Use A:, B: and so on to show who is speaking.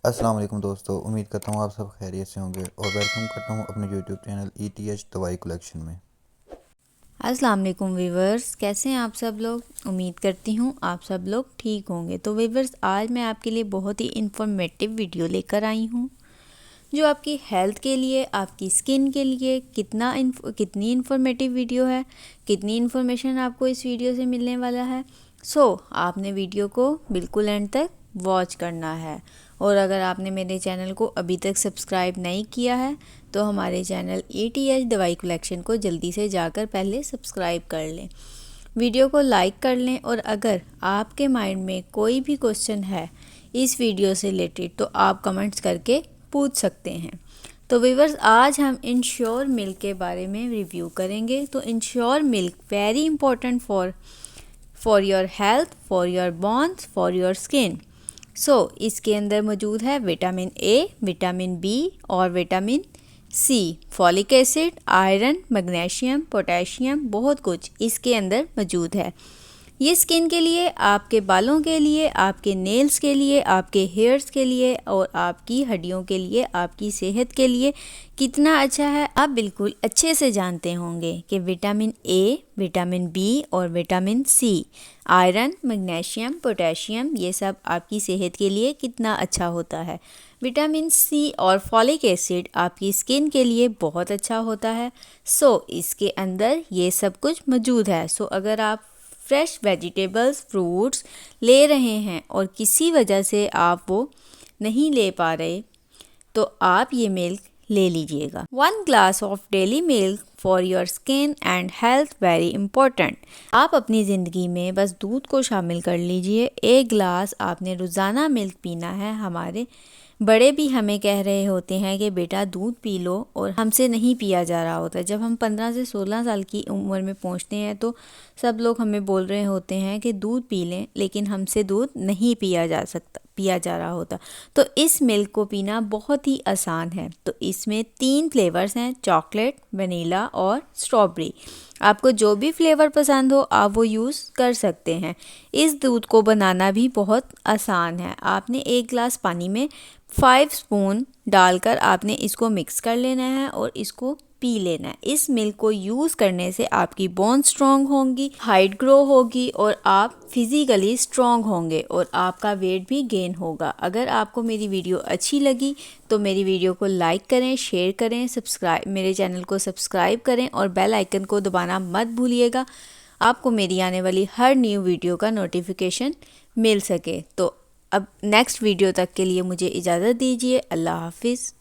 A: अस्सलाम वालेकुम दोस्तों, उम्मीद करता हूँ आप सब खैरियत से होंगे और वेलकम करता हूँ अपने यूट्यूब चैनल ETH दवाई कलेक्शन में।
B: अस्सलाम वालेकुम वीवर्स, कैसे हैं आप सब लोग। उम्मीद करती हूँ आप सब लोग ठीक होंगे। तो वीवर्स, आज मैं आपके लिए बहुत ही इन्फॉर्मेटिव वीडियो लेकर आई हूँ जो आपकी हेल्थ के लिए, आपकी स्किन के लिए कितनी इन्फॉर्मेटिव वीडियो है, कितनी इन्फॉर्मेशन आपको इस वीडियो से मिलने वाला है। आपने वीडियो को बिल्कुल एंड तक वॉच करना है। और अगर आपने मेरे चैनल को अभी तक सब्सक्राइब नहीं किया है तो हमारे चैनल ETH दवाई कलेक्शन को जल्दी से जाकर पहले सब्सक्राइब कर लें, वीडियो को लाइक कर लें। और अगर आपके माइंड में कोई भी क्वेश्चन है इस वीडियो से रिलेटेड तो आप कमेंट्स करके पूछ सकते हैं। तो व्यूअर्स, आज हम इंश्योर मिल्क के बारे में रिव्यू करेंगे। तो Ensure milk very important for your health, for your bones, for your skin. इसके अंदर मौजूद है विटामिन ए, विटामिन बी और vitamin C, folic acid, iron, magnesium, potassium, बहुत कुछ इसके अंदर मौजूद है। ये स्किन के लिए, आपके बालों के लिए, आपके नेल्स के लिए, आपके हेयर्स के लिए और आपकी हड्डियों के लिए, आपकी सेहत के लिए कितना अच्छा है आप बिल्कुल अच्छे से जानते होंगे कि विटामिन ए, विटामिन बी और vitamin C, iron, magnesium, potassium, ये सब आपकी सेहत के लिए कितना अच्छा होता है। विटामिन सी और फॉलिक एसिड आपकी स्किन के लिए बहुत अच्छा होता है। इसके अंदर ये सब कुछ मौजूद है। अगर आप फ्रेश वेजिटेबल्स, फ्रूट्स ले रहे हैं और किसी वजह से आप वो नहीं ले पा रहे तो आप ये मिल्क ले लीजिएगा। 1 glass of daily milk for your skin and health very important. आप अपनी ज़िंदगी में बस दूध को शामिल कर लीजिए। 1 ग्लास आपने रोज़ाना मिल्क पीना है। हमारे बड़े भी हमें कह रहे होते हैं कि बेटा दूध पी लो, और हमसे नहीं पिया जा रहा होता। जब हम 15 से 16 साल की उम्र में पहुंचते हैं तो सब लोग हमें बोल रहे होते हैं कि दूध पी लें, लेकिन हमसे दूध नहीं पिया जा रहा होता। तो इस मिल्क को पीना बहुत ही आसान है। तो इसमें 3 फ्लेवर्स हैं, चॉकलेट, वनीला और स्ट्रॉबेरी। आपको जो भी फ्लेवर पसंद हो आप वो यूज़ कर सकते हैं। इस दूध को बनाना भी बहुत आसान है। आपने 1 ग्लास पानी में 5 स्पून डालकर आपने इसको मिक्स कर लेना है और इसको पी लेना है। इस मिल्क को यूज़ करने से आपकी बोन स्ट्रॉन्ग होंगी, हाइट ग्रो होगी और आप फिज़िकली स्ट्रॉन्ग होंगे और आपका वेट भी गेन होगा। अगर आपको मेरी वीडियो अच्छी लगी तो मेरी वीडियो को लाइक करें, शेयर करें, मेरे चैनल को सब्सक्राइब करें और बेल आइकन को दबाना मत भूलिएगा, आपको मेरी आने वाली हर न्यू वीडियो का नोटिफिकेशन मिल सके। तो अब नेक्स्ट वीडियो तक के लिए मुझे इजाज़त दीजिए। अल्लाह हाफिज़।